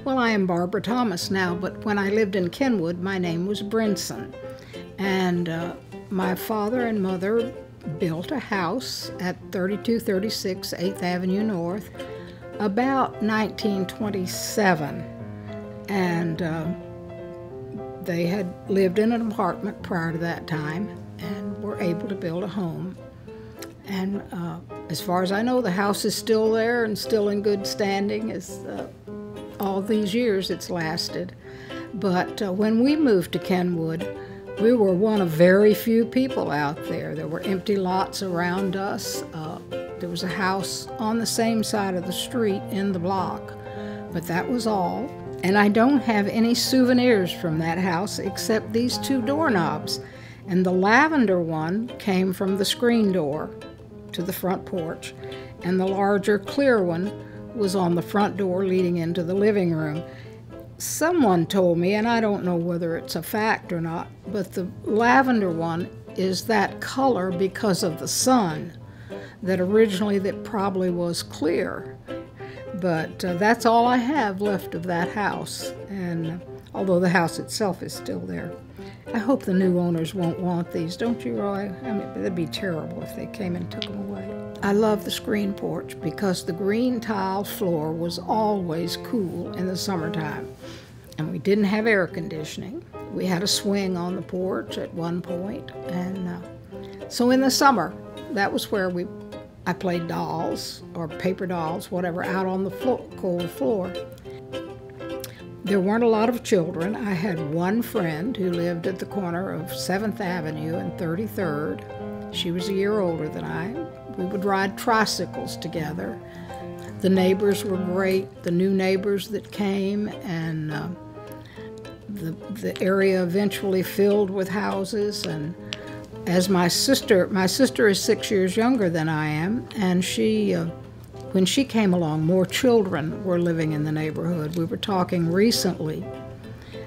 Well, I am Barbara Thomas now, but when I lived in Kenwood, my name was Brinson. And my father and mother built a house at 3236 8th Avenue North about 1927. And they had lived in an apartment prior to that time and were able to build a home. And as far as I know, the house is still there and still in good standing. As all these years it's lasted. But when we moved to Kenwood, we were one of very few people out there. There were empty lots around us. There was a house on the same side of the street in the block, but that was all. And I don't have any souvenirs from that house except these two doorknobs. And the lavender one came from the screen door to the front porch, and the larger clear one was on the front door leading into the living room. Someone told me, and I don't know whether it's a fact or not, but the lavender one is that color because of the sun, that originally that probably was clear. But that's all I have left of that house, and although the house itself is still there. I hope the new owners won't want these, don't you, Roy? I mean, it'd be terrible if they came and took them away. I love the screen porch because the green tile floor was always cool in the summertime, and we didn't have air conditioning. We had a swing on the porch at one point, and so in the summer, that was where I played dolls or paper dolls, whatever, out on the cold floor. There weren't a lot of children. I had one friend who lived at the corner of 7th Avenue and 33rd. She was a year older than I. We would ride tricycles together. The neighbors were great, the new neighbors that came, and the area eventually filled with houses. And as my sister is 6 years younger than I am, and when she came along, more children were living in the neighborhood. We were talking recently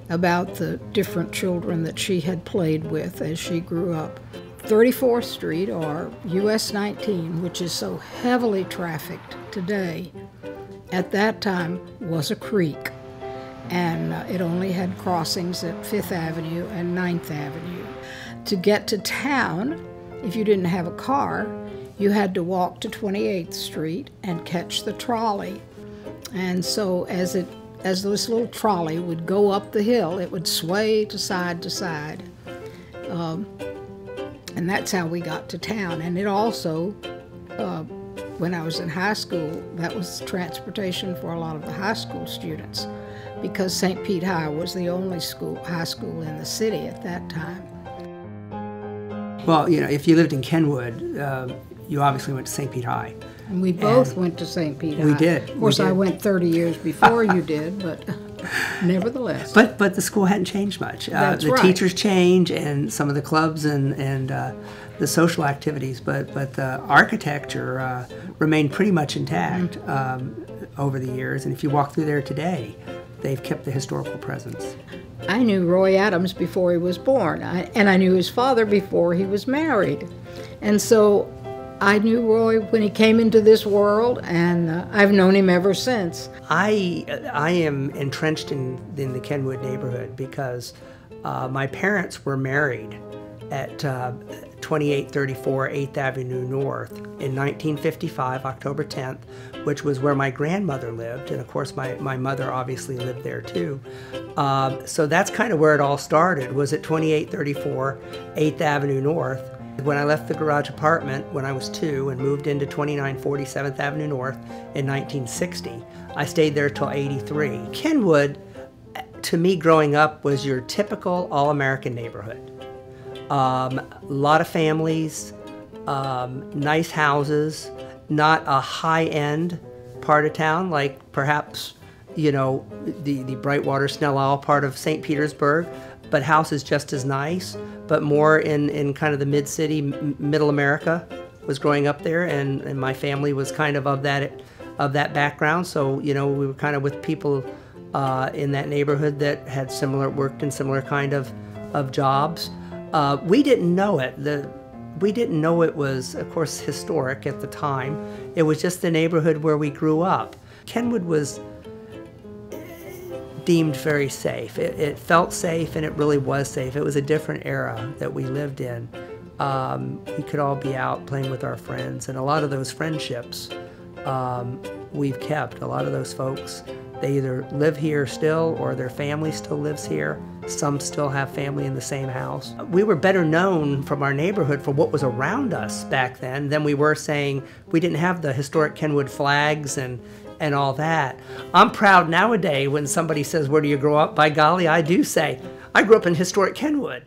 about the different children that she had played with as she grew up. 34th Street, or US 19, which is so heavily trafficked today, at that time was a creek, and it only had crossings at 5th Avenue and 9th Avenue. To get to town, if you didn't have a car, you had to walk to 28th Street and catch the trolley. And so as this little trolley would go up the hill, it would sway to side to side. And that's how we got to town. And it also, when I was in high school, that was transportation for a lot of the high school students, because St. Pete High was the only high school in the city at that time. Well, you know, if you lived in Kenwood, you obviously went to St. Pete High. And we both went to St. Pete High. We did. Of course, I went 30 years before you did, but nevertheless. But the school hadn't changed much. That's the right. teachers changed, and some of the clubs and the social activities, but the architecture remained pretty much intact over the years. And if you walk through there today, they've kept the historical presence. I knew Roy Adams before he was born, and I knew his father before he was married. And so I knew Roy when he came into this world, and I've known him ever since. I am entrenched in the Kenwood neighborhood because my parents were married at 2834 8th Avenue North in 1955, October 10th, which was where my grandmother lived, and of course my mother obviously lived there too. So that's kind of where it all started, was at 2834 8th Avenue North. When I left the garage apartment when I was 2 and moved into 2940 7th Avenue North in 1960, I stayed there till 83. Kenwood, to me growing up, was your typical all-American neighborhood. A lot of families, nice houses, not a high-end part of town like perhaps, you know, the Brightwater, Snell Isle part of St. Petersburg, but houses just as nice, but more in kind of the mid-city, middle America was growing up there, and my family was kind of that background. So, you know, we were kind of with people in that neighborhood that had worked in similar kind of jobs. We didn't know it. We didn't know it was, of course, historic at the time. It was just the neighborhood where we grew up. Kenwood was, deemed very safe. It felt safe, and it really was safe. It was a different era that we lived in. We could all be out playing with our friends, and a lot of those friendships we've kept. A lot of those folks, they either live here still or their family still lives here. Some still have family in the same house. We were better known from our neighborhood for what was around us back then than we were saying we didn't have the historic Kenwood flags and all that. I'm proud nowadays when somebody says, "Where do you grow up?" By golly, I do say, I grew up in historic Kenwood.